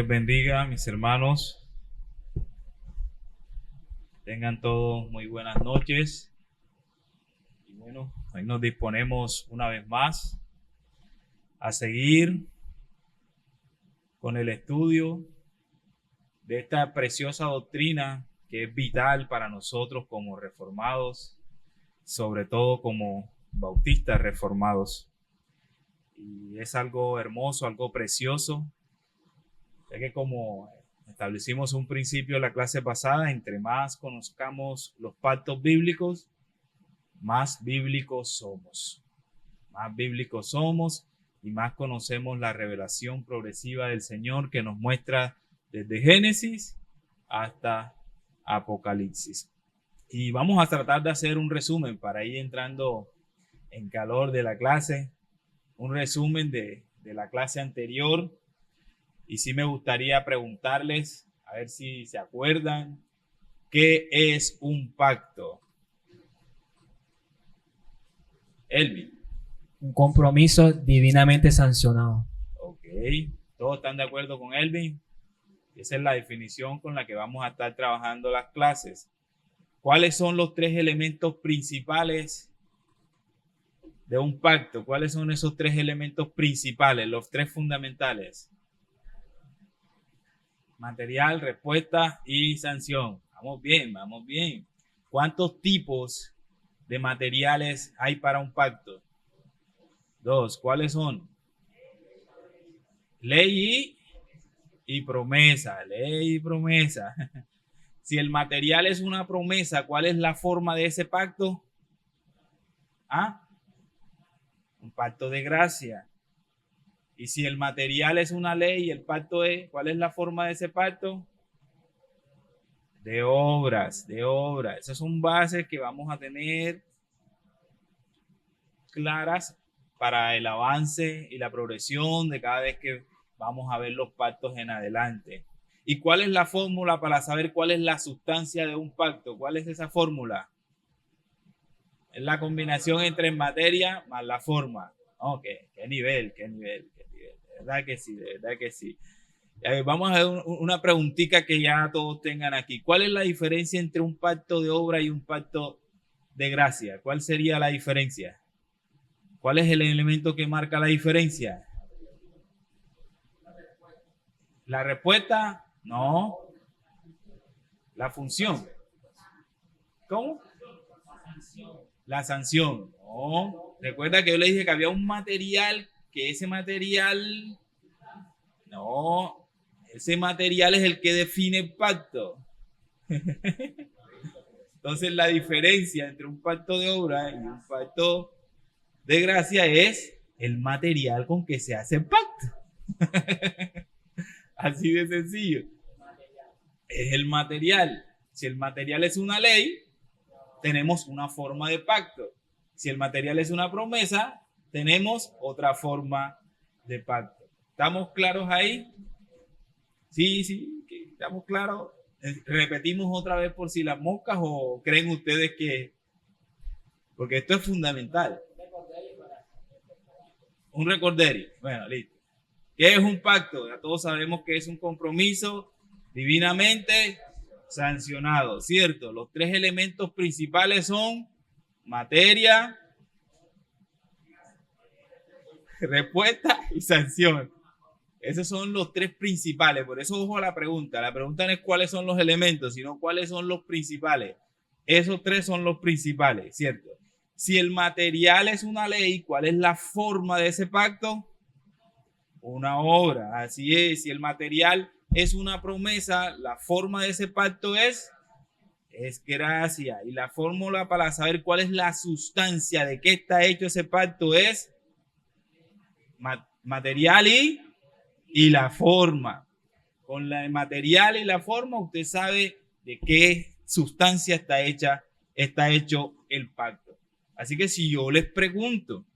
les bendiga, mis hermanos. Tengan todos muy buenas noches. Y bueno, hoy nos disponemos una vez más a seguir con el estudio de esta preciosa doctrina que es vital para nosotros como reformados, sobre todo como bautistas reformados. Y es algo hermoso, algo precioso, ya que como establecimos un principio en la clase pasada, entre más conozcamos los pactos bíblicos, más bíblicos somos. Más bíblicos somos y más conocemos la revelación progresiva del Señor que nos muestra desde Génesis hasta Apocalipsis. Y vamos a tratar de hacer un resumen para ir entrando en calor de la clase, un resumen de la clase anterior. Y sí me gustaría preguntarles, a ver si se acuerdan, ¿qué es un pacto? Elvin. Un compromiso divinamente sancionado. Ok, ¿todos están de acuerdo con Elvin? Esa es la definición con la que vamos a estar trabajando las clases. ¿Cuáles son los tres elementos principales de un pacto? ¿Cuáles son esos tres elementos principales, los tres fundamentales? Material, respuesta y sanción. Vamos bien, vamos bien. ¿Cuántos tipos de materiales hay para un pacto? Dos. ¿Cuáles son? Ley y promesa. Ley y promesa. Si el material es una promesa, ¿cuál es la forma de ese pacto? ¿Ah? Un pacto de gracia. Y si el material es una ley y el pacto es, ¿cuál es la forma de ese pacto? De obras, de obras. Esas son bases que vamos a tener claras para el avance y la progresión de cada vez que vamos a ver los pactos en adelante. ¿Y cuál es la fórmula para saber cuál es la sustancia de un pacto? ¿Cuál es esa fórmula? Es la combinación entre materia más la forma. Ok, qué nivel, qué nivel, qué nivel. De verdad que sí, de verdad que sí. Vamos a ver una preguntita que ya todos tengan aquí. ¿Cuál es la diferencia entre un pacto de obra y un pacto de gracia? ¿Cuál sería la diferencia? ¿Cuál es el elemento que marca la diferencia? La respuesta, no. La función. ¿Cómo? La sanción. No. Recuerda que yo le dije que había un material, que ese material, no, ese material es el que define el pacto. Entonces la diferencia entre un pacto de obra y un pacto de gracia es el material con que se hace el pacto. Así de sencillo. Es el material. Si el material es una ley, tenemos una forma de pacto. Si el material es una promesa, tenemos otra forma de pacto. ¿Estamos claros ahí? Sí, sí, estamos claros. Repetimos otra vez por si las moscas o creen ustedes que... Porque esto es fundamental. Un recorderio. Bueno, listo. ¿Qué es un pacto? Ya todos sabemos que es un compromiso divinamente sancionado, ¿cierto? Los tres elementos principales son materia, respuesta y sanción. Esos son los tres principales. Por eso, ojo a la pregunta. La pregunta no es cuáles son los elementos, sino cuáles son los principales. Esos tres son los principales, ¿cierto? Si el material es una ley, ¿cuál es la forma de ese pacto? Una obra. Así es. Si el material es una promesa, la forma de ese pacto es gracia. Y la fórmula para saber cuál es la sustancia de qué está hecho ese pacto es material y la forma. Con la material y la forma usted sabe de qué sustancia está hecho el pacto. Así que si yo les pregunto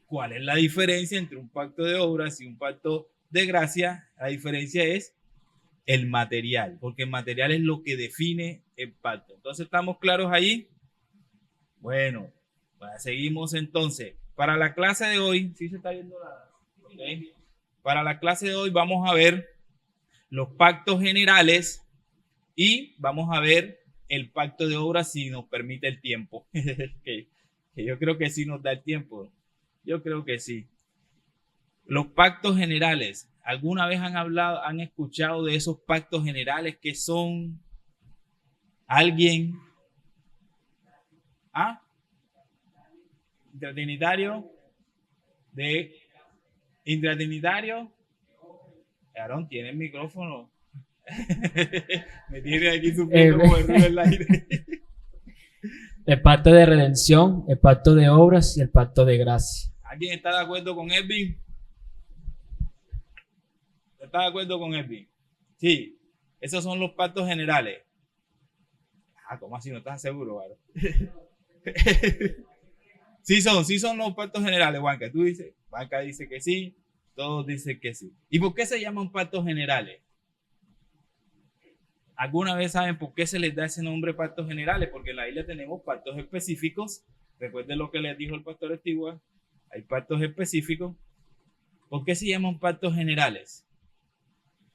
cuál es la diferencia entre un pacto de obras y un pacto de gracia, la diferencia es el material, porque el material es lo que define el pacto. Entonces, ¿estamos claros ahí? Bueno, seguimos entonces. Para la clase de hoy, ¿sí se está viendo la? Okay. Para la clase de hoy vamos a ver los pactos generales y vamos a ver el pacto de obras si nos permite el tiempo. que yo creo que sí nos da el tiempo. Yo creo que sí. Los pactos generales. ¿Alguna vez han escuchado de esos pactos generales que son alguien? Intratrinitario. Intratrinitario. Aarón, ¿tiene el micrófono? Me tiene aquí sufriendo como el ruido en el aire. El pacto de redención, el pacto de obras y el pacto de gracia. ¿Alguien está de acuerdo con Edwin? ¿Está de acuerdo con Edwin? Sí, esos son los pactos generales. ¿Cómo así? ¿No estás seguro, Aaron? Sí son los pactos generales, Juanca. Tú dices, Juanca dice que sí, todos dicen que sí. ¿Y por qué se llaman pactos generales? ¿Alguna vez saben por qué se les da ese nombre pactos generales? Porque en la Biblia tenemos pactos específicos. Recuerden lo que les dijo el pastor Estigua. Hay pactos específicos. ¿Por qué se llaman pactos generales?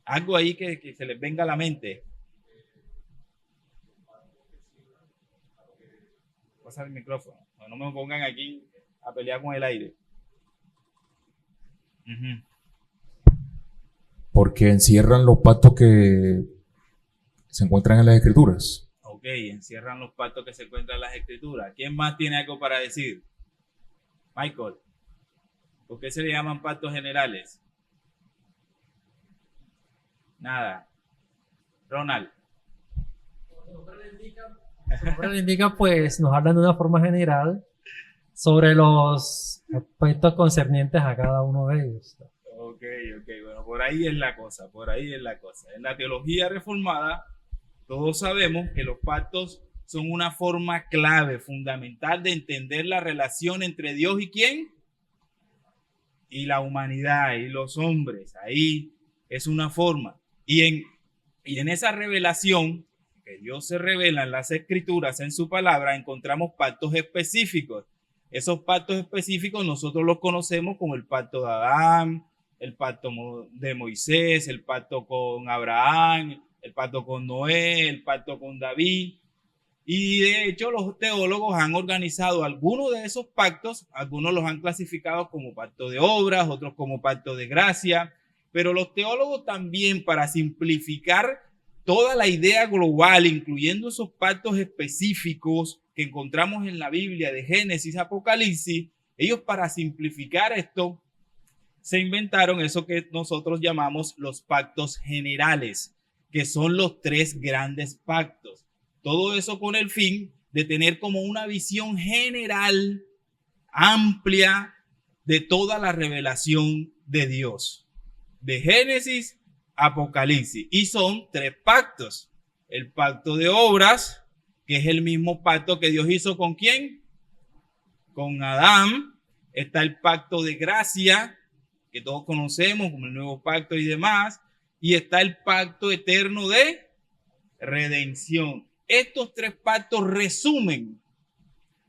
Algo ahí que se les venga a la mente. Pasa el micrófono. No me pongan aquí a pelear con el aire. Porque encierran los pactos que se encuentran en las Escrituras. Ok, encierran los pactos que se encuentran en las Escrituras. ¿Quién más tiene algo para decir? Michael, ¿por qué se le llaman pactos generales? Nada. Ronald. Su nombre indica, pues, nos hablan de una forma general sobre los aspectos concernientes a cada uno de ellos. Ok, bueno, por ahí es la cosa. En la teología reformada, todos sabemos que los pactos son una forma clave, fundamental de entender la relación entre Dios y ¿quién? Y la humanidad y los hombres. Ahí es una forma. Y en esa revelación que Dios se revela en las Escrituras, en su palabra, encontramos pactos específicos. Esos pactos específicos nosotros los conocemos como el pacto de Adán, el pacto de Moisés, el pacto con Abraham, el pacto con Noé, el pacto con David. Y de hecho los teólogos han organizado algunos de esos pactos, algunos los han clasificado como pacto de obras, otros como pacto de gracia, pero los teólogos también, para simplificar toda la idea global, incluyendo esos pactos específicos que encontramos en la Biblia de Génesis, Apocalipsis, ellos, para simplificar esto, se inventaron eso que nosotros llamamos los pactos generales, que son los 3 grandes pactos. Todo eso con el fin de tener como una visión general, amplia, de toda la revelación de Dios, de Génesis, Apocalipsis. Y son 3 pactos. El pacto de obras, que es el mismo pacto que Dios hizo ¿con quién? Con Adán. Está el pacto de gracia, que todos conocemos como el nuevo pacto y demás. Y está el pacto eterno de redención. Estos 3 pactos resumen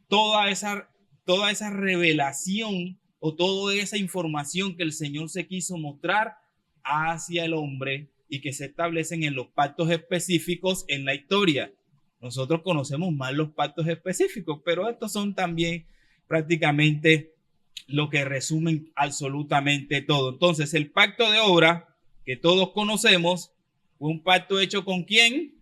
toda esa revelación o toda esa información que el Señor se quiso mostrar hacia el hombre y que se establecen en los pactos específicos en la historia. Nosotros conocemos más los pactos específicos, pero estos son también prácticamente lo que resumen absolutamente todo. Entonces, el pacto de obra que todos conocemos fue un pacto hecho ¿con quién?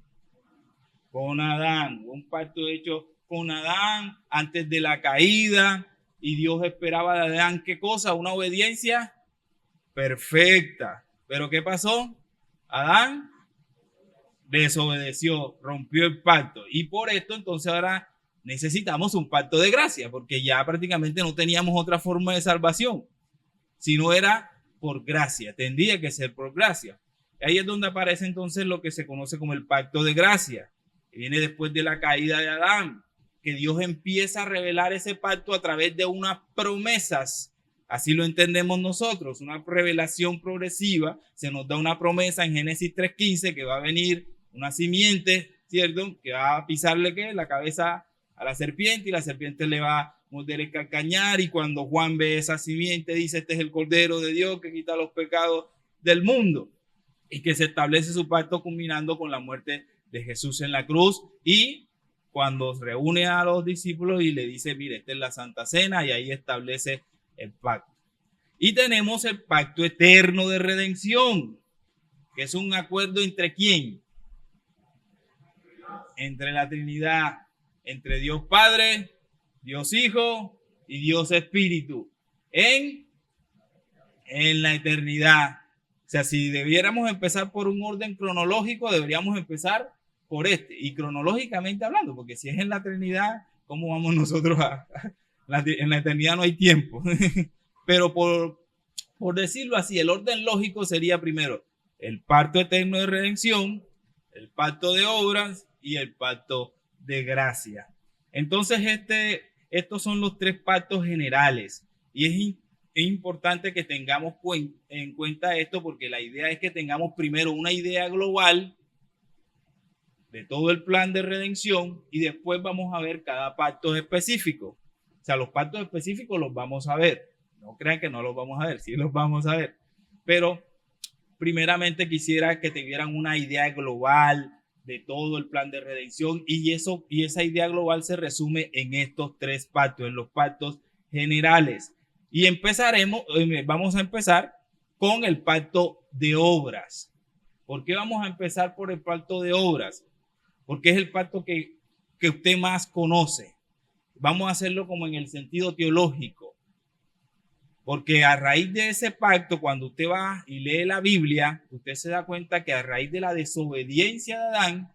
Con Adán. Un pacto hecho con Adán antes de la caída, y Dios esperaba de Adán ¿qué cosa? Una obediencia perfecta. Pero ¿qué pasó? Adán desobedeció, rompió el pacto, y por esto entonces ahora necesitamos un pacto de gracia, porque ya prácticamente no teníamos otra forma de salvación, si no era por gracia, tendría que ser por gracia. Ahí es donde aparece entonces lo que se conoce como el pacto de gracia, que viene después de la caída de Adán, que Dios empieza a revelar ese pacto a través de unas promesas. Así lo entendemos nosotros, una revelación progresiva. Se nos da una promesa en Génesis 3:15 que va a venir una simiente, ¿cierto? Que va a pisarle ¿qué? La cabeza a la serpiente, y la serpiente le va a morder el calcañar, y cuando Juan ve esa simiente dice: este es el Cordero de Dios que quita los pecados del mundo. y que se establece su pacto culminando con la muerte de Jesús en la cruz y cuando reúne a los discípulos y le dice, mire, esta es la Santa Cena y ahí establece el pacto. Y tenemos el pacto eterno de redención, que es un acuerdo entre ¿quién? Entre la Trinidad, entre Dios Padre, Dios Hijo y Dios Espíritu en la eternidad. O sea, si debiéramos empezar por un orden cronológico, deberíamos empezar por este. Y cronológicamente hablando, porque si es en la Trinidad, ¿cómo vamos nosotros en la eternidad no hay tiempo? Pero por decirlo así, el orden lógico sería primero el pacto eterno de redención, el pacto de obras y el pacto de gracia. Entonces, estos son los tres pactos generales. Y es importante que tengamos en cuenta esto porque la idea es que tengamos primero una idea global de todo el plan de redención y después vamos a ver cada pacto específico. O sea, los pactos específicos los vamos a ver. No crean que no los vamos a ver, sí los vamos a ver. Pero primeramente quisiera que tuvieran una idea global de todo el plan de redención y esa idea global se resume en estos tres pactos, en los pactos generales. Y vamos a empezar con el pacto de obras. ¿Por qué vamos a empezar por el pacto de obras? Porque es el pacto que usted más conoce. Vamos a hacerlo como en el sentido teológico. Porque a raíz de ese pacto, cuando usted va y lee la Biblia, usted se da cuenta que a raíz de la desobediencia de Adán,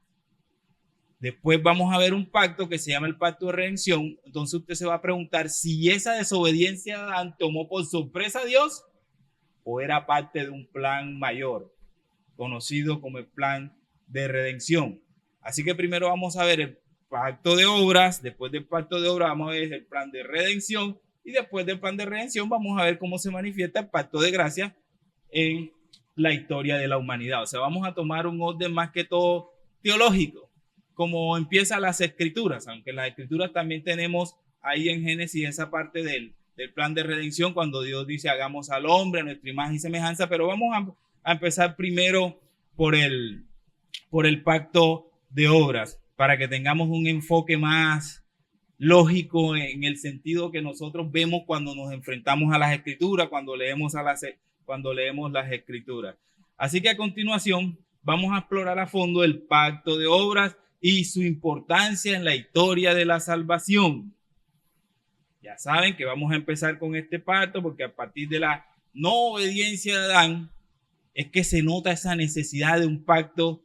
después vamos a ver un pacto que se llama el pacto de redención. Entonces usted se va a preguntar si esa desobediencia de Adán tomó por sorpresa a Dios o era parte de un plan mayor, conocido como el plan de redención. Así que primero vamos a ver el pacto de obras, después del pacto de obras vamos a ver el plan de redención y después del plan de redención vamos a ver cómo se manifiesta el pacto de gracia en la historia de la humanidad. O sea, vamos a tomar un orden más que todo teológico, como empiezan las escrituras, aunque las escrituras también tenemos ahí en Génesis esa parte del plan de redención, cuando Dios dice hagamos al hombre a nuestra imagen y semejanza, pero vamos a empezar primero por el pacto de obras, para que tengamos un enfoque más lógico en el sentido que nosotros vemos cuando nos enfrentamos a las escrituras, cuando leemos las escrituras. Así que a continuación vamos a explorar a fondo el pacto de obras y su importancia en la historia de la salvación. Ya saben que vamos a empezar con este pacto porque a partir de la no obediencia de Adán es que se nota esa necesidad de un pacto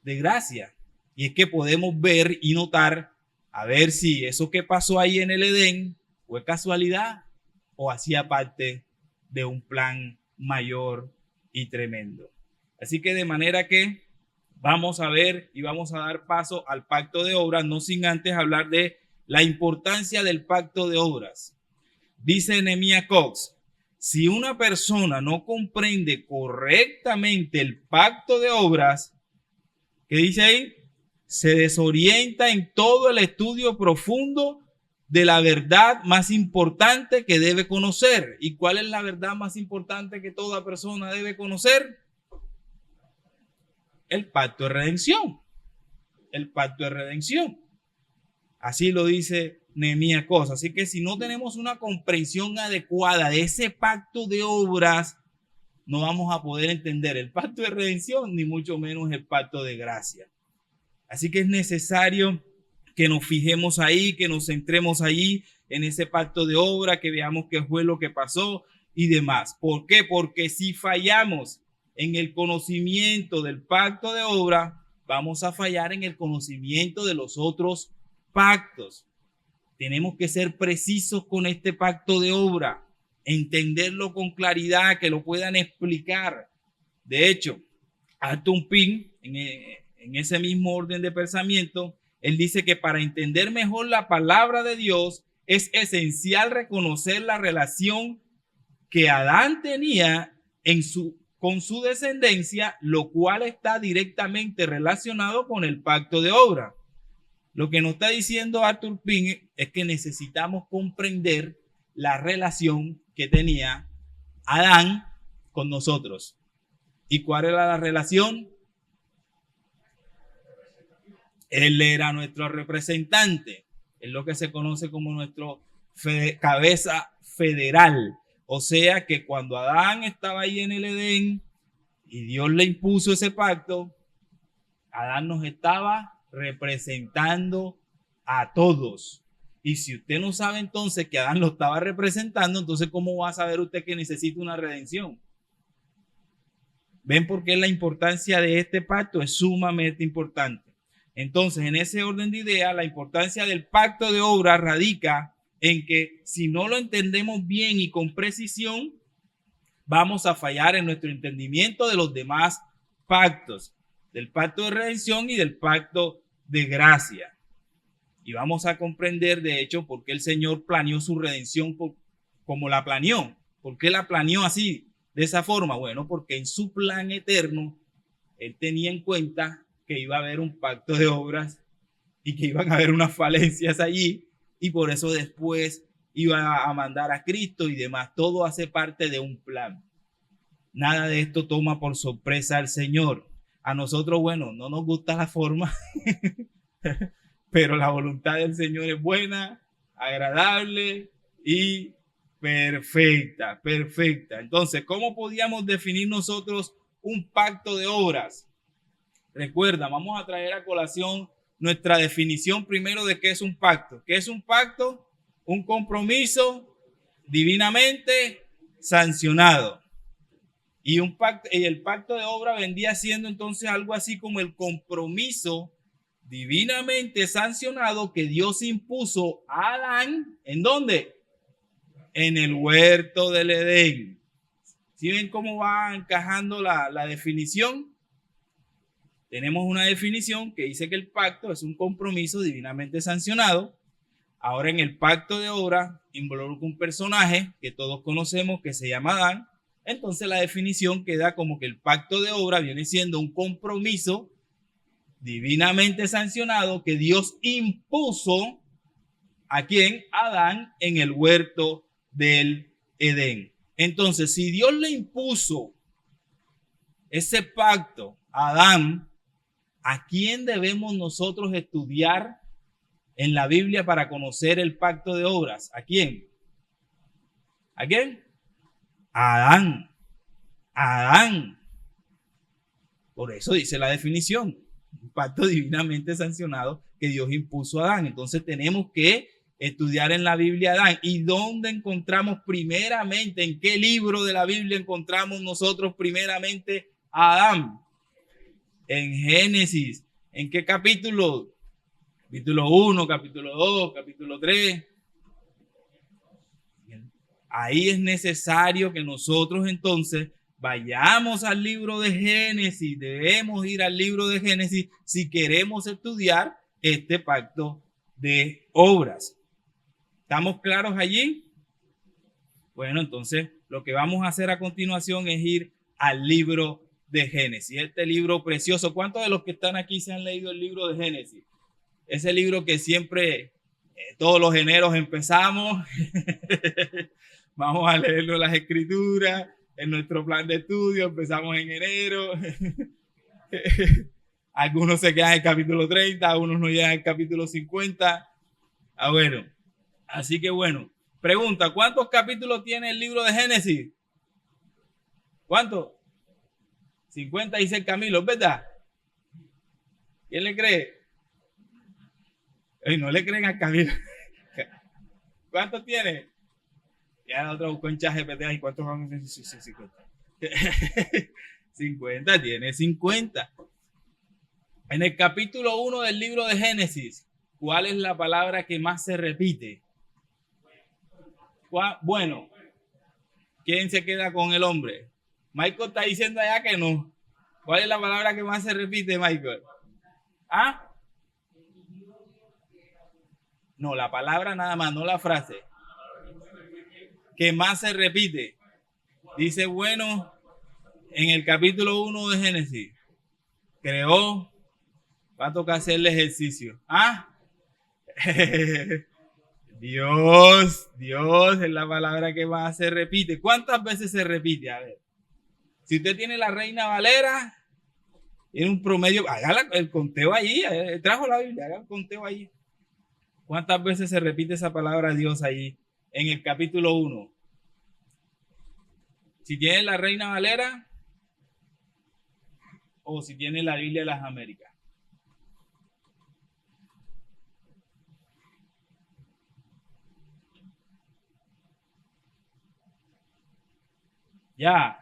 de gracia. Y es que podemos ver y notar a ver si eso que pasó ahí en el Edén fue casualidad o hacía parte de un plan mayor y tremendo. Así que de manera que vamos a ver y vamos a dar paso al pacto de obras, no sin antes hablar de la importancia del pacto de obras. Dice Nehemías Cox, si una persona no comprende correctamente el pacto de obras, ¿qué dice ahí? Se desorienta en todo el estudio profundo de la verdad más importante que debe conocer. ¿Y cuál es la verdad más importante que toda persona debe conocer? El pacto de redención. El pacto de redención. Así lo dice Nehemías Cox. Así que si no tenemos una comprensión adecuada de ese pacto de obras, no vamos a poder entender el pacto de redención, ni mucho menos el pacto de gracia. Así que es necesario que nos fijemos ahí, que nos centremos ahí en ese pacto de obra, que veamos qué fue lo que pasó y demás. ¿Por qué? Porque si fallamos en el conocimiento del pacto de obra, vamos a fallar en el conocimiento de los otros pactos. Tenemos que ser precisos con este pacto de obra, entenderlo con claridad, que lo puedan explicar. De hecho, Arthur Pink, en ese mismo orden de pensamiento, él dice que para entender mejor la palabra de Dios es esencial reconocer la relación que Adán tenía con su descendencia, lo cual está directamente relacionado con el pacto de obra. Lo que nos está diciendo Arthur Pink es que necesitamos comprender la relación que tenía Adán con nosotros. ¿Y cuál era la relación? Él era nuestro representante. Es lo que se conoce como nuestro cabeza federal. O sea que cuando Adán estaba ahí en el Edén y Dios le impuso ese pacto, Adán nos estaba representando a todos. Y si usted no sabe entonces que Adán lo estaba representando, entonces ¿cómo va a saber usted que necesita una redención? ¿Ven por qué la importancia de este pacto es sumamente importante? Entonces, en ese orden de ideas, la importancia del pacto de obras radica en que si no lo entendemos bien y con precisión, vamos a fallar en nuestro entendimiento de los demás pactos, del pacto de redención y del pacto de gracia. Y vamos a comprender, de hecho, por qué el Señor planeó su redención como la planeó. ¿Por qué la planeó así, de esa forma? Bueno, porque en su plan eterno, Él tenía en cuenta que iba a haber un pacto de obras y que iban a haber unas falencias allí, y por eso después iba a mandar a Cristo y demás. Todo hace parte de un plan. Nada de esto toma por sorpresa al Señor. A nosotros, bueno, no nos gusta la forma, pero la voluntad del Señor es buena, agradable y perfecta, perfecta. Entonces, ¿cómo podíamos definir nosotros un pacto de obras? Recuerda, vamos a traer a colación nuestra definición primero de qué es un pacto. ¿Qué es un pacto? Un compromiso divinamente sancionado. Y el pacto de obra vendría siendo entonces algo así como el compromiso divinamente sancionado que Dios impuso a Adán. ¿En dónde? En el huerto del Edén. ¿Sí ven cómo va encajando la definición? Tenemos una definición que dice que el pacto es un compromiso divinamente sancionado. Ahora en el pacto de obra involucra un personaje que todos conocemos que se llama Adán. Entonces la definición queda como que el pacto de obra viene siendo un compromiso divinamente sancionado que Dios impuso ¿a quién? A Adán en el huerto del Edén. Entonces, si Dios le impuso ese pacto a Adán, ¿a quién debemos nosotros estudiar en la Biblia para conocer el pacto de obras? ¿A quién? ¿A quién? A Adán. A Adán. Por eso dice la definición. Un pacto divinamente sancionado que Dios impuso a Adán. Entonces tenemos que estudiar en la Biblia a Adán. ¿Y dónde encontramos primeramente? ¿En qué libro de la Biblia encontramos nosotros primeramente a Adán? En Génesis. ¿En qué capítulo? Capítulo 1, capítulo 2, capítulo 3. Ahí es necesario que nosotros entonces vayamos al libro de Génesis. Debemos ir al libro de Génesis si queremos estudiar este pacto de obras. ¿Estamos claros allí? Bueno, entonces lo que vamos a hacer a continuación es ir al libro de Génesis. Este libro precioso. ¿Cuántos de los que están aquí se han leído el libro de Génesis? Ese libro que siempre, todos los eneros empezamos. Vamos a leerlo en las escrituras, en nuestro plan de estudio. Empezamos en enero. Algunos se quedan en el capítulo 30, algunos no llegan al capítulo 50. Bueno, así que bueno. Pregunta, ¿cuántos capítulos tiene el libro de Génesis? ¿Cuántos? 56 Camilo, ¿verdad? ¿Quién le cree? No le creen a Camilo. ¿Cuántos tiene? Ya otro buscó en ChatGPT. ¿Y cuántos van? 50. 50, tiene 50. En el capítulo 1 del libro de Génesis, ¿cuál es la palabra que más se repite? Bueno, ¿quién se queda con el hombre? Michael está diciendo allá que no. ¿Cuál es la palabra que más se repite, Michael? ¿Ah? No, la palabra nada más, no la frase. Que más se repite. Dice, bueno, en el capítulo 1 de Génesis, creó, va a tocar hacer el ejercicio. ¿Ah? Dios es la palabra que más se repite. ¿Cuántas veces se repite? A ver. Si usted tiene la Reina Valera, tiene un promedio, haga el conteo ahí, trajo la Biblia, haga el conteo ahí. ¿Cuántas veces se repite esa palabra Dios ahí en el capítulo 1? Si tiene la Reina Valera o si tiene la Biblia de las Américas. Ya.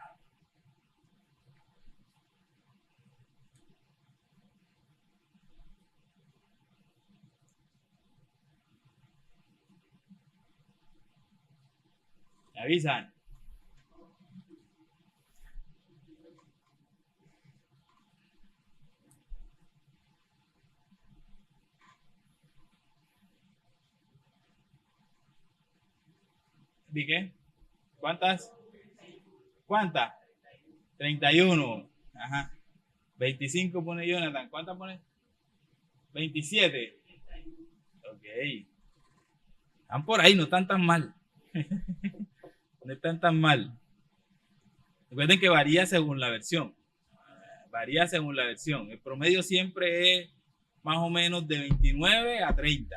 Me avisan. ¿Y qué? ¿Cuántas? ¿Cuántas? 31. Ajá. 25 pone Jonathan. ¿Cuántas pone? 27. Ok. Están por ahí, no están tan mal. No están tan mal. Recuerden que varía según la versión. Varía según la versión. El promedio siempre es más o menos de 29 a 30.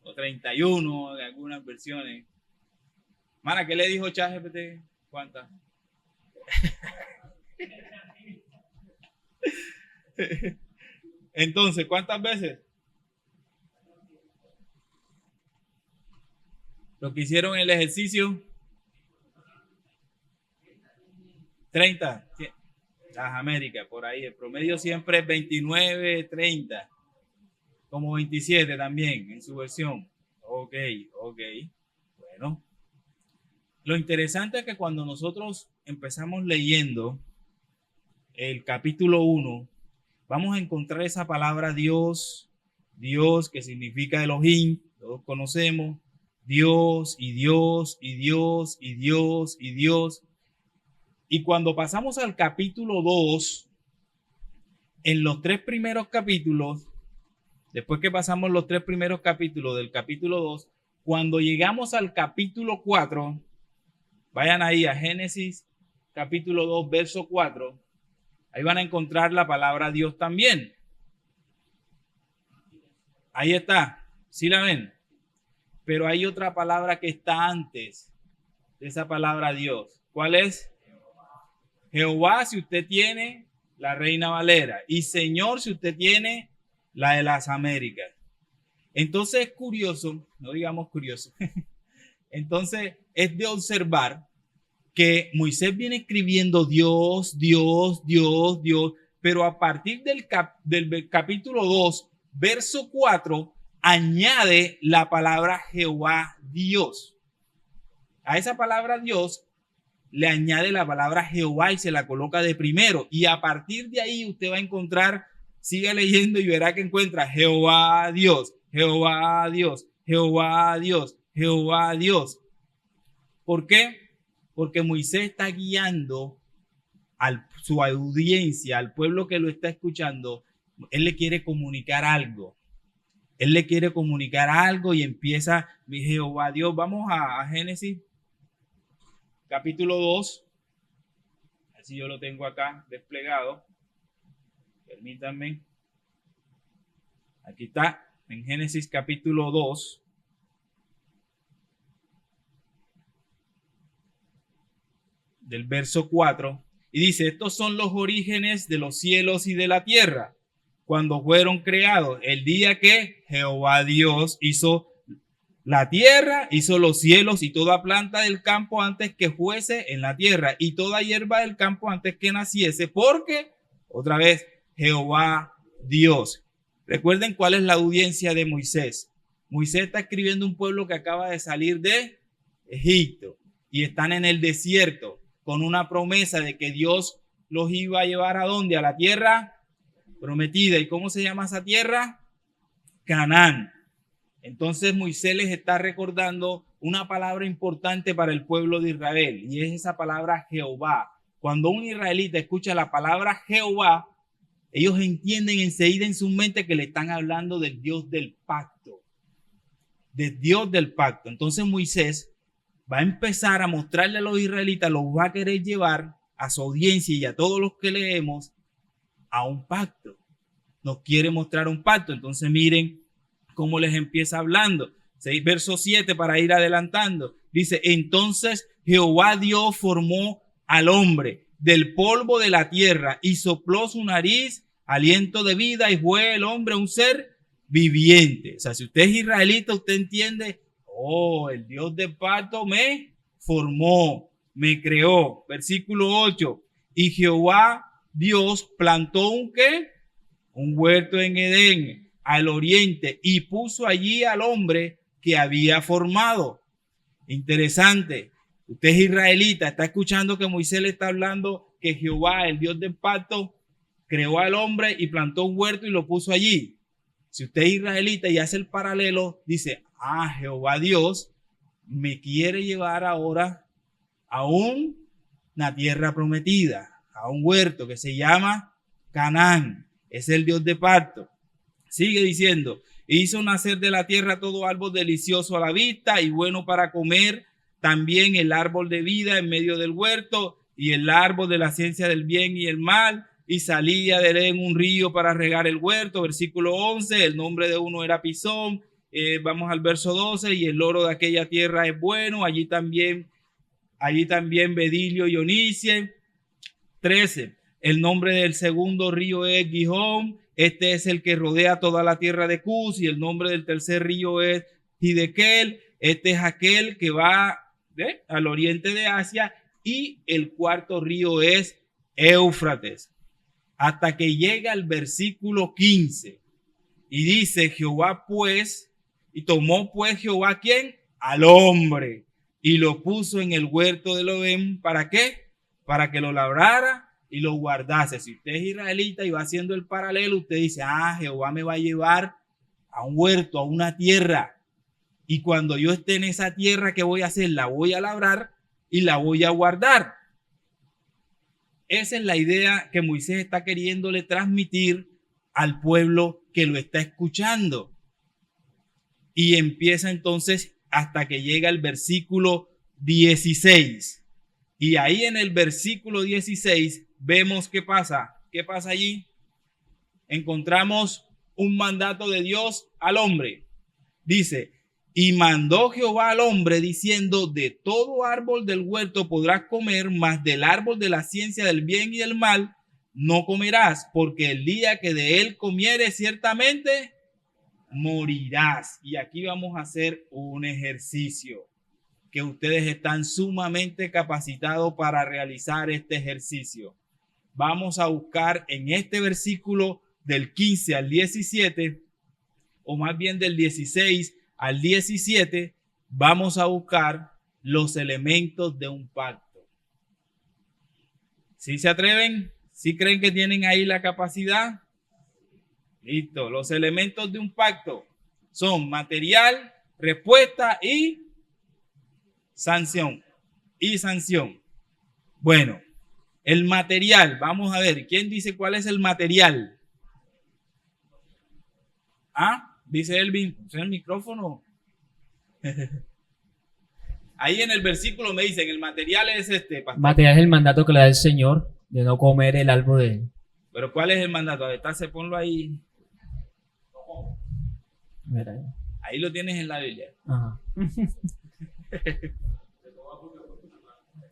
O 31 de algunas versiones. Mara, ¿qué le dijo ChatGPT? ¿Cuántas? Entonces, ¿cuántas veces? Lo que hicieron el ejercicio. 30. Las Américas, por ahí. El promedio siempre es 29, 30. Como 27 también en su versión. Ok. Bueno. Lo interesante es que cuando nosotros empezamos leyendo el capítulo 1, vamos a encontrar esa palabra Dios, que significa Elohim, todos conocemos, Dios y Dios y Dios y Dios y Dios. Y cuando pasamos al capítulo 2, en los 3 primeros capítulos, después que pasamos los 3 primeros capítulos del capítulo 2, cuando llegamos al capítulo 4, vayan ahí a Génesis capítulo 2, verso 4. Ahí van a encontrar la palabra Dios también. Ahí está. ¿Sí la ven? Pero hay otra palabra que está antes de esa palabra Dios. ¿Cuál es? Jehová, si usted tiene la Reina Valera. Y Señor, si usted tiene la de las Américas. Entonces es curioso, no digamos curioso. Entonces es de observar que Moisés viene escribiendo Dios, Dios, Dios, Dios, pero a partir del capítulo 2, verso 4, añade la palabra Jehová Dios. A esa palabra Dios le añade la palabra Jehová y se la coloca de primero. Y a partir de ahí usted va a encontrar, siga leyendo y verá que encuentra Jehová Dios, Jehová Dios, Jehová Dios, Jehová Dios. ¿Por qué? Porque Moisés está guiando a su audiencia, al pueblo que lo está escuchando. Él le quiere comunicar algo. Él le quiere comunicar algo y empieza, mi Jehová Dios. Vamos a Génesis, capítulo 2. Así yo lo tengo acá desplegado. Permítanme. Aquí está, en Génesis capítulo 2. Del verso 4, y dice, estos son los orígenes de los cielos y de la tierra, cuando fueron creados, el día que Jehová Dios hizo la tierra, hizo los cielos y toda planta del campo antes que fuese en la tierra, y toda hierba del campo antes que naciese, porque, otra vez, Jehová Dios. Recuerden cuál es la audiencia de Moisés. Moisés está escribiendo un pueblo que acaba de salir de Egipto, y están en el desierto, con una promesa de que Dios los iba a llevar ¿a dónde? A la tierra prometida. ¿Y cómo se llama esa tierra? Canaán. Entonces Moisés les está recordando una palabra importante para el pueblo de Israel, y es esa palabra Jehová. Cuando un israelita escucha la palabra Jehová, ellos entienden enseguida en su mente que le están hablando del Dios del pacto. Del Dios del pacto. Entonces Moisés va a empezar a mostrarle a los israelitas, los va a querer llevar a su audiencia y a todos los que leemos a un pacto. Nos quiere mostrar un pacto. Entonces miren cómo les empieza hablando. 6 verso 7 para ir adelantando. Dice, entonces Jehová Dios formó al hombre del polvo de la tierra y sopló su nariz aliento de vida y fue el hombre un ser viviente. O sea, si usted es israelita, usted entiende, oh, el Dios de pacto me formó, me creó. Versículo 8, y Jehová Dios plantó un ¿qué? Un huerto en Edén, al oriente, y puso allí al hombre que había formado. Interesante. Usted es israelita, está escuchando que Moisés le está hablando que Jehová, el Dios del pacto, creó al hombre y plantó un huerto y lo puso allí. Si usted es israelita y hace el paralelo, dice, Jehová Dios me quiere llevar ahora a una tierra prometida, a un huerto que se llama Canaán. Es el Dios de pacto. Sigue diciendo, hizo nacer de la tierra todo árbol delicioso a la vista y bueno para comer, también el árbol de vida en medio del huerto y el árbol de la ciencia del bien y el mal, y salía de él un río para regar el huerto. Versículo 11, el nombre de uno era Pisón. Vamos al verso 12, y el oro de aquella tierra es bueno, allí también Bedilio y Onice. 13, el nombre del segundo río es Gihón, este es el que rodea toda la tierra de Cus, y el nombre del tercer río es Hidekel, este es aquel que va al oriente de Asia, y el cuarto río es Éufrates. Hasta que llega al versículo 15 y dice, Jehová pues, y tomó pues Jehová ¿quién? Al hombre, y lo puso en el huerto de Edén. ¿Para qué? Para que lo labrara y lo guardase. Si usted es israelita y va haciendo el paralelo, usted dice, Jehová me va a llevar a un huerto, a una tierra. Y cuando yo esté en esa tierra, ¿qué voy a hacer? La voy a labrar y la voy a guardar. Esa es la idea que Moisés está queriéndole transmitir al pueblo que lo está escuchando. Y empieza entonces hasta que llega el versículo 16. Y ahí en el versículo 16 vemos qué pasa. ¿Qué pasa allí? Encontramos un mandato de Dios al hombre. Dice, y mandó Jehová al hombre diciendo, de todo árbol del huerto podrás comer, mas del árbol de la ciencia del bien y del mal no comerás, porque el día que de él comieres ciertamente morirás. Y aquí vamos a hacer un ejercicio que ustedes están sumamente capacitados para realizar este ejercicio. Vamos a buscar en este versículo del 15 al 17, o más bien del 16 al 17, vamos a buscar los elementos de un pacto. ¿Sí se atreven? ¿Sí creen que tienen ahí la capacidad? Listo. Los elementos de un pacto son material, respuesta y sanción. Bueno, el material. Vamos a ver. ¿Quién dice cuál es el material? Dice Elvin, ¿usa el micrófono? Ahí en el versículo me dicen, el material es pastor. Material es el mandato que le da el Señor de no comer el árbol de... Pero ¿cuál es el mandato? A ver, ponlo ahí. Mira. Ahí lo tienes en la Biblia. Ajá.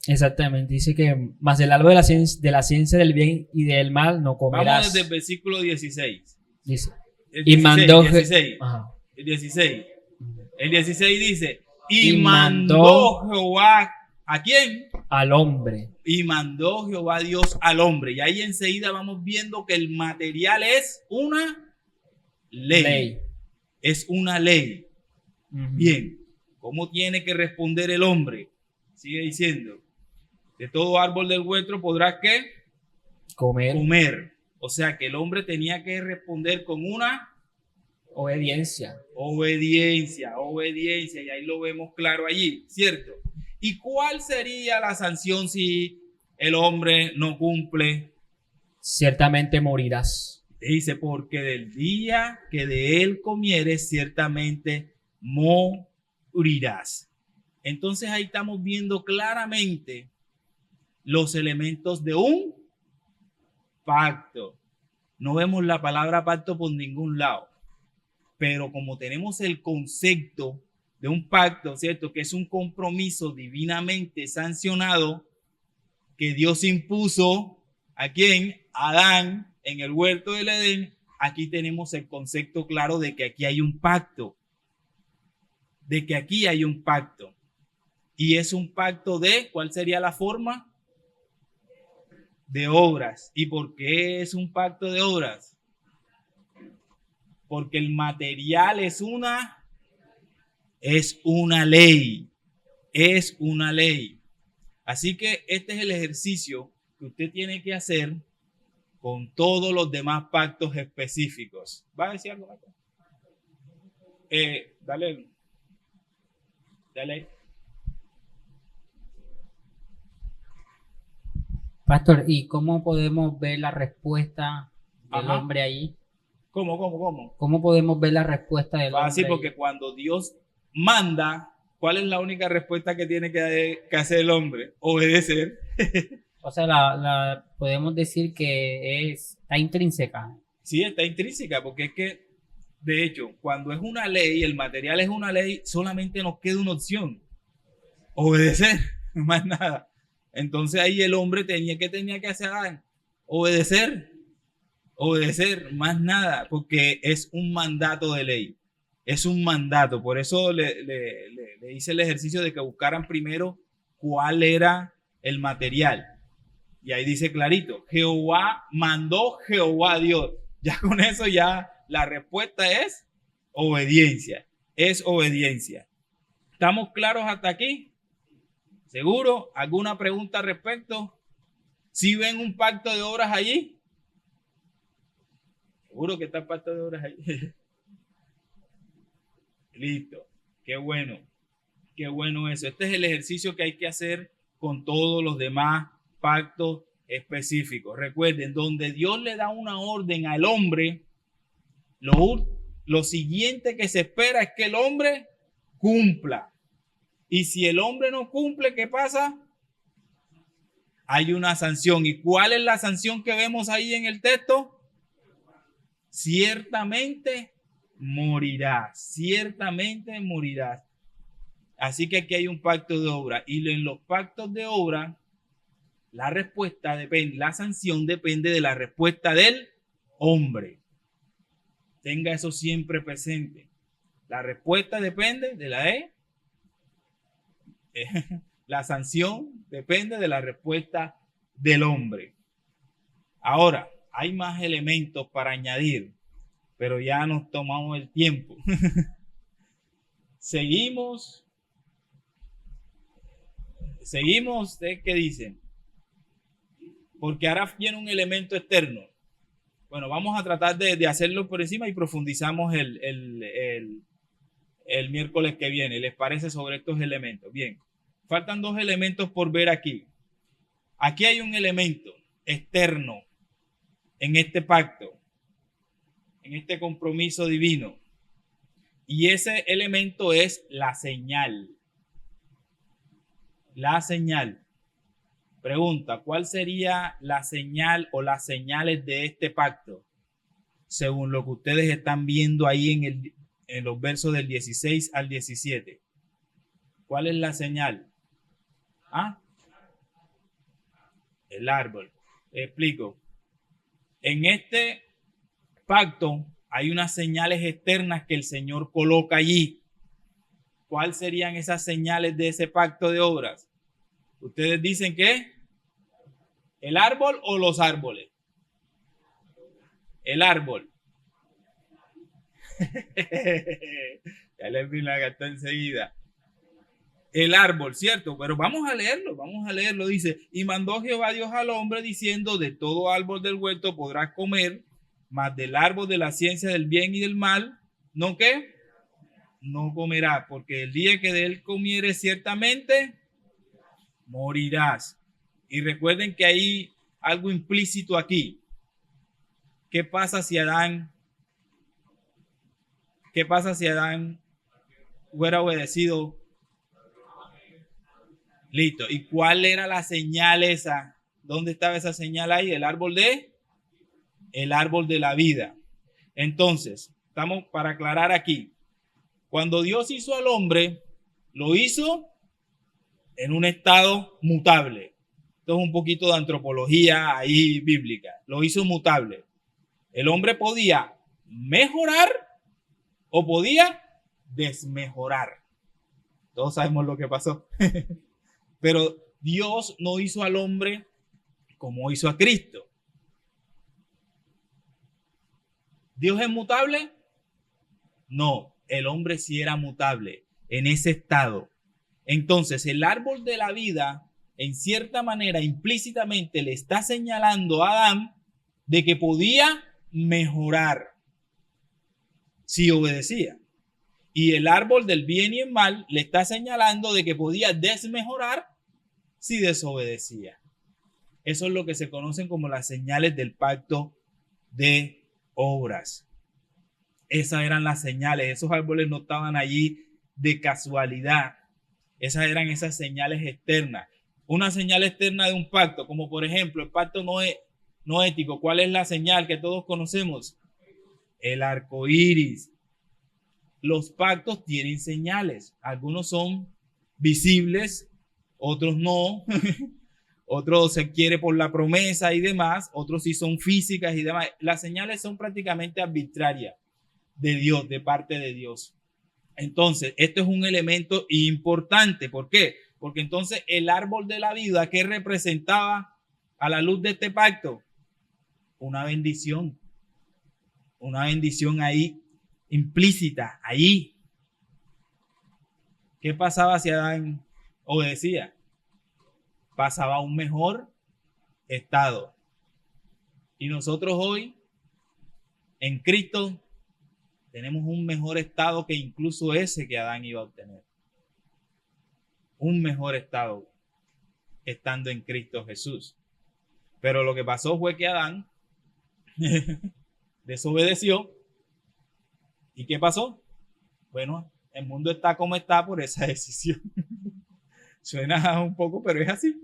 Exactamente, dice que más el árbol de la ciencia del bien y del mal no comerás. Vamos desde el versículo 16. Dice, el 16, y mandó el 16. El 16 dice, y mandó Jehová, ¿a quién? Al hombre. Y mandó Jehová Dios al hombre. Y ahí enseguida vamos viendo que el material es una ley. Es una ley. Bien, ¿cómo tiene que responder el hombre? Sigue diciendo, de todo árbol del huerto podrás ¿qué? Comer. O sea que el hombre tenía que responder con una obediencia. Obediencia. Y ahí lo vemos claro allí, ¿cierto? ¿Y cuál sería la sanción si el hombre no cumple? Ciertamente morirás. Dice, porque del día que de él comieres, ciertamente morirás. Entonces ahí estamos viendo claramente los elementos de un pacto. No vemos la palabra pacto por ningún lado, pero como tenemos el concepto de un pacto, ¿cierto? Que es un compromiso divinamente sancionado que Dios impuso ¿a quién? A Adán en el huerto del Edén. Aquí tenemos el concepto claro de que aquí hay un pacto, de que aquí hay un pacto. Y es un pacto de, ¿cuál sería la forma? De obras. ¿Y por qué es un pacto de obras? Porque el material es una ley. Es una ley. Así que este es el ejercicio que usted tiene que hacer con todos los demás pactos específicos. ¿Va a decir algo, Marco? Dale. Pastor, ¿y cómo podemos ver la respuesta del Ajá. hombre ahí? ¿Cómo? ¿Cómo podemos ver la respuesta del Fácil, hombre porque ahí? cuando Dios manda, ¿cuál es la única respuesta que tiene que hacer el hombre? Obedecer. O sea, podemos decir que está intrínseca. Sí, está intrínseca, porque es que, de hecho, cuando es una ley, el material es una ley, solamente nos queda una opción: obedecer, más nada. Entonces ahí el hombre tenía que hacer obedecer, más nada, porque es un mandato de ley, es un mandato. Por eso le hice el ejercicio de que buscaran primero cuál era el material. Y ahí dice clarito, Jehová mandó, Jehová Dios. Ya con eso ya la respuesta es obediencia, es obediencia. ¿Estamos claros hasta aquí? ¿Seguro? ¿Alguna pregunta al respecto? ¿Sí ven un pacto de obras allí? ¿Seguro que está el pacto de obras allí? Listo. Qué bueno eso. Este es el ejercicio que hay que hacer con todos los demás pactos específicos. Recuerden, donde Dios le da una orden al hombre, lo siguiente que se espera es que el hombre cumpla. Y si el hombre no cumple, ¿qué pasa? Hay una sanción. ¿Y cuál es la sanción que vemos ahí en el texto? Ciertamente morirás. Ciertamente morirás. Así que aquí hay un pacto de obra. Y en los pactos de obra, la respuesta depende, la sanción depende de la respuesta del hombre. Tenga eso siempre presente. La respuesta depende de la sanción depende de la respuesta del hombre. Ahora, hay más elementos para añadir, pero ya nos tomamos el tiempo. Seguimos. ¿Qué dicen? Porque ahora viene un elemento externo. Bueno, vamos a tratar de hacerlo por encima y profundizamos el miércoles que viene. ¿Les parece sobre estos elementos? Bien, faltan dos elementos por ver aquí. Aquí hay un elemento externo en este pacto, en este compromiso divino. Y ese elemento es la señal. La señal. Pregunta, ¿cuál sería la señal o las señales de este pacto? Según lo que ustedes están viendo ahí en los versos del 16 al 17. ¿Cuál es la señal? ¿Ah? El árbol. Explico. En este pacto hay unas señales externas que el Señor coloca allí. ¿Cuáles serían esas señales de ese pacto de obras? Ustedes dicen que ¿el árbol o los árboles? El árbol. Ya les vi la gata enseguida. El árbol, ¿cierto? Pero vamos a leerlo. Dice, y mandó Jehová Dios al hombre diciendo, de todo árbol del huerto podrás comer, mas del árbol de la ciencia del bien y del mal, ¿no qué? No comerás, porque el día que de él comieres ciertamente morirás. Y recuerden que hay algo implícito aquí. ¿Qué pasa si Adán hubiera obedecido Listo. ¿Y cuál era la señal esa? ¿Dónde estaba esa señal ahí? El árbol de la vida. Entonces, estamos para aclarar aquí. Cuando Dios hizo al hombre, lo hizo en un estado mutable. Esto es un poquito de antropología ahí bíblica. Lo hizo mutable. El hombre podía mejorar o podía desmejorar. Todos sabemos lo que pasó. Pero Dios no hizo al hombre como hizo a Cristo. ¿Dios es mutable? No, el hombre sí era mutable en ese estado. Entonces, el árbol de la vida, en cierta manera, implícitamente le está señalando a Adán de que podía mejorar si obedecía. Y el árbol del bien y el mal le está señalando de que podía desmejorar si desobedecía. Eso es lo que se conocen como las señales del pacto de obras. Esas eran las señales. Esos árboles no estaban allí de casualidad. Esas eran esas señales externas. Una señal externa de un pacto, como por ejemplo el pacto no ético. ¿Cuál es la señal que todos conocemos? El arco iris. Los pactos tienen señales. Algunos son visibles, otros no. Otros se quiere por la promesa y demás. Otros sí son físicas y demás. Las señales son prácticamente arbitrarias de Dios, de parte de Dios. Entonces, esto es un elemento importante. ¿Por qué? Porque entonces el árbol de la vida, ¿qué representaba a la luz de este pacto? Una bendición. Una bendición ahí implícita, ahí. ¿Qué pasaba si Adán obedecía? Pasaba a un mejor estado. Y nosotros hoy, en Cristo, tenemos un mejor estado que incluso ese que Adán iba a obtener. Un mejor estado estando en Cristo Jesús. Pero lo que pasó fue que Adán desobedeció. ¿Y qué pasó? Bueno, el mundo está como está por esa decisión. Suena un poco, pero es así.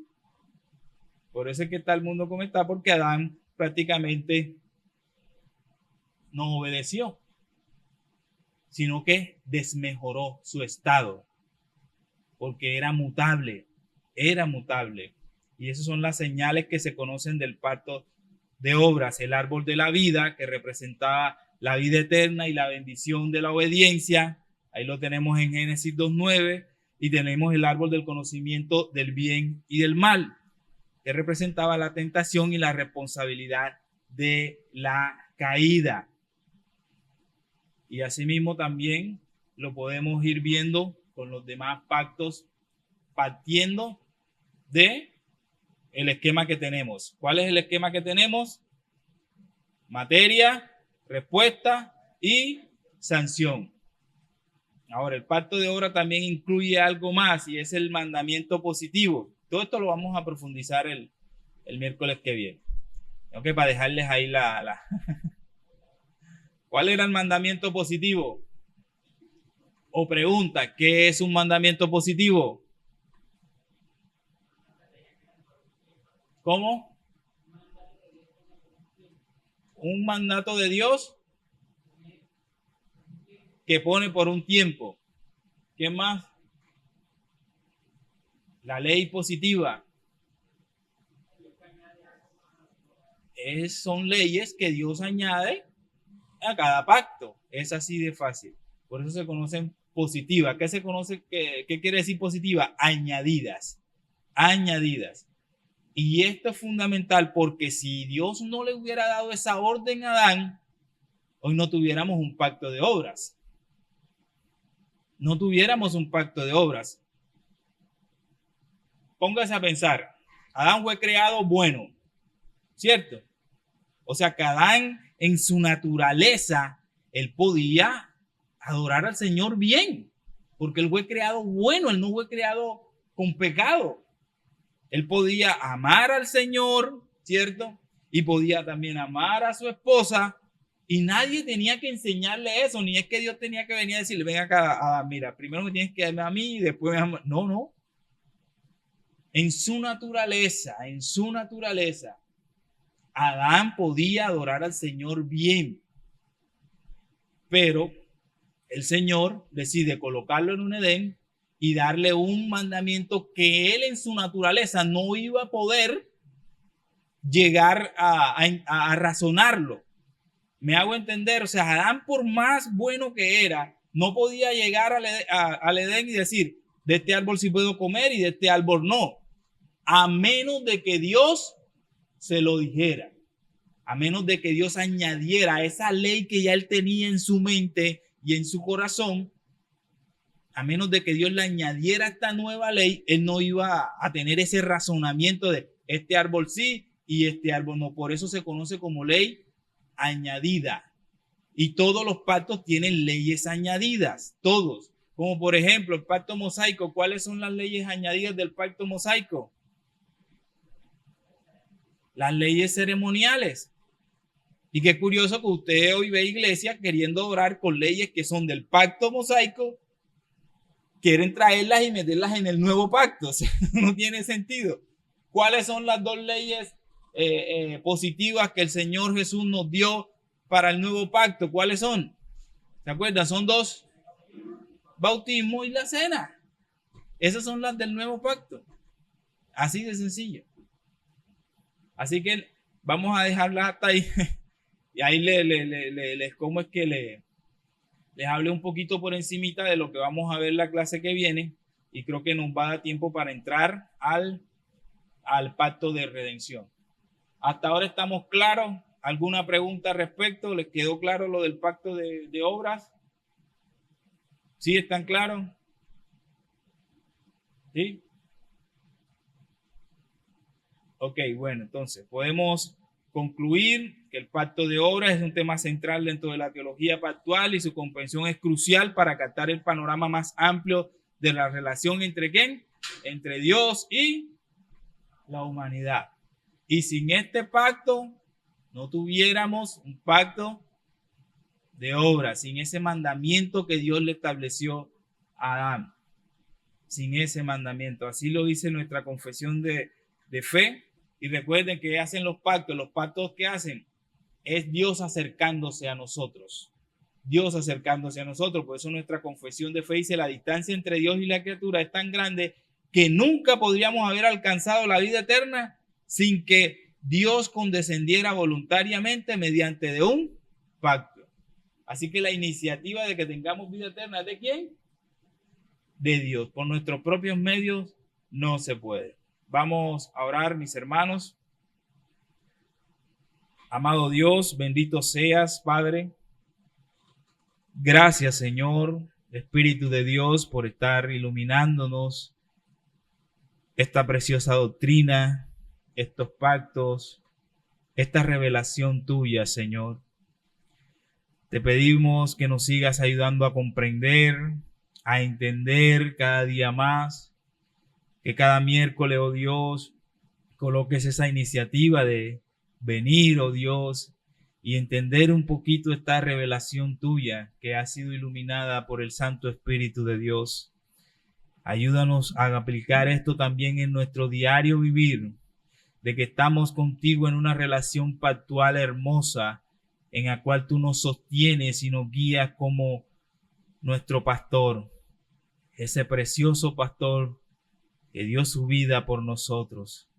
Por eso es que está el mundo como está, porque Adán prácticamente no obedeció, sino que desmejoró su estado, porque era mutable. Y esas son las señales que se conocen del pacto de obras. El árbol de la vida, que representaba la vida eterna y la bendición de la obediencia. Ahí lo tenemos en Génesis 2:9. Y tenemos el árbol del conocimiento del bien y del mal, que representaba la tentación y la responsabilidad de la caída. Y asimismo también lo podemos ir viendo con los demás pactos, partiendo de el esquema que tenemos. ¿Cuál es el esquema que tenemos? Materia, respuesta y sanción. Ahora, el pacto de obra también incluye algo más y es el mandamiento positivo. Todo esto lo vamos a profundizar el miércoles que viene. Ok, para dejarles ahí ¿Cuál era el mandamiento positivo? O pregunta, ¿qué es un mandamiento positivo? ¿Cómo? Un mandato de Dios que pone por un tiempo. ¿Qué más? La ley positiva. Son leyes que Dios añade a cada pacto. Es así de fácil. Por eso se conocen positivas. ¿Qué se conoce? ¿Qué quiere decir positiva? Añadidas. Añadidas. Y esto es fundamental porque si Dios no le hubiera dado esa orden a Adán, hoy no tuviéramos un pacto de obras. No tuviéramos un pacto de obras. Póngase a pensar. Adán fue creado bueno, ¿cierto? O sea que Adán en su naturaleza, él podía adorar al Señor bien, porque él fue creado bueno, él no fue creado con pecado. Él podía amar al Señor, ¿cierto? Y podía también amar a su esposa. Y nadie tenía que enseñarle eso, ni es que Dios tenía que venir a decirle, ven acá, mira, primero me tienes que darme a mí y después me amas. No. en su naturaleza, Adán podía adorar al Señor bien, pero el Señor decide colocarlo en un Edén y darle un mandamiento que él en su naturaleza no iba a poder llegar a razonarlo. Me hago entender, o sea, Adán, por más bueno que era, no podía llegar al Edén y decir, de este árbol sí puedo comer y de este árbol no, a menos de que Dios se lo dijera, a menos de que Dios añadiera esa ley que ya él tenía en su mente y en su corazón. A menos de que Dios le añadiera esta nueva ley, él no iba a tener ese razonamiento de este árbol sí y este árbol no. Por eso se conoce como ley añadida. Y todos los pactos tienen leyes añadidas, todos. Como por ejemplo el pacto mosaico. ¿Cuáles son las leyes añadidas del pacto mosaico? Las leyes ceremoniales. Y qué curioso que usted hoy ve iglesias queriendo orar con leyes que son del pacto mosaico, quieren traerlas y meterlas en el nuevo pacto. O sea, no tiene sentido. ¿Cuáles son las dos leyes positivas que el Señor Jesús nos dio para el nuevo pacto? ¿Cuáles son? ¿Se acuerdan? Son dos: bautismo y la cena. Esas son las del nuevo pacto. Así de sencillo. Así que vamos a dejarlas hasta ahí. Y ahí ¿cómo es que les hablé un poquito por encimita de lo que vamos a ver la clase que viene, y creo que nos va a dar tiempo para entrar al pacto de redención. Hasta ahora estamos claros. ¿Alguna pregunta al respecto? ¿Les quedó claro lo del pacto de obras? ¿Sí están claros? ¿Sí? Ok, bueno, entonces podemos concluir que el pacto de obras es un tema central dentro de la teología pactual y su comprensión es crucial para captar el panorama más amplio de la relación entre ¿quién? Entre Dios y la humanidad. Y sin este pacto no tuviéramos un pacto de obras, sin ese mandamiento que Dios le estableció a Adán. Sin ese mandamiento. Así lo dice nuestra confesión de fe. Y recuerden que hacen los pactos que hacen es Dios acercándose a nosotros. Dios acercándose a nosotros. Por eso nuestra confesión de fe dice: la distancia entre Dios y la criatura es tan grande que nunca podríamos haber alcanzado la vida eterna sin que Dios condescendiera voluntariamente mediante de un pacto. Así que la iniciativa de que tengamos vida eterna, ¿es de quién? De Dios. Por nuestros propios medios no se puede. Vamos a orar, mis hermanos. Amado Dios, bendito seas, Padre. Gracias, Señor, Espíritu de Dios, por estar iluminándonos esta preciosa doctrina, estos pactos, esta revelación tuya, Señor. Te pedimos que nos sigas ayudando a comprender, a entender cada día más. Que cada miércoles, oh Dios, coloques esa iniciativa de venir, oh Dios, y entender un poquito esta revelación tuya que ha sido iluminada por el Santo Espíritu de Dios. Ayúdanos a aplicar esto también en nuestro diario vivir, de que estamos contigo en una relación pactual hermosa, en la cual tú nos sostienes y nos guías como nuestro pastor, ese precioso pastor que dio su vida por nosotros.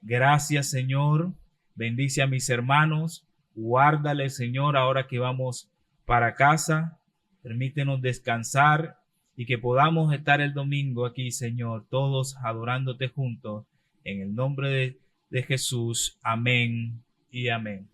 Gracias, Señor. Bendice a mis hermanos. Guárdale, Señor, ahora que vamos para casa. Permítenos descansar y que podamos estar el domingo aquí, Señor, todos adorándote juntos. En el nombre de Jesús. Amén y amén.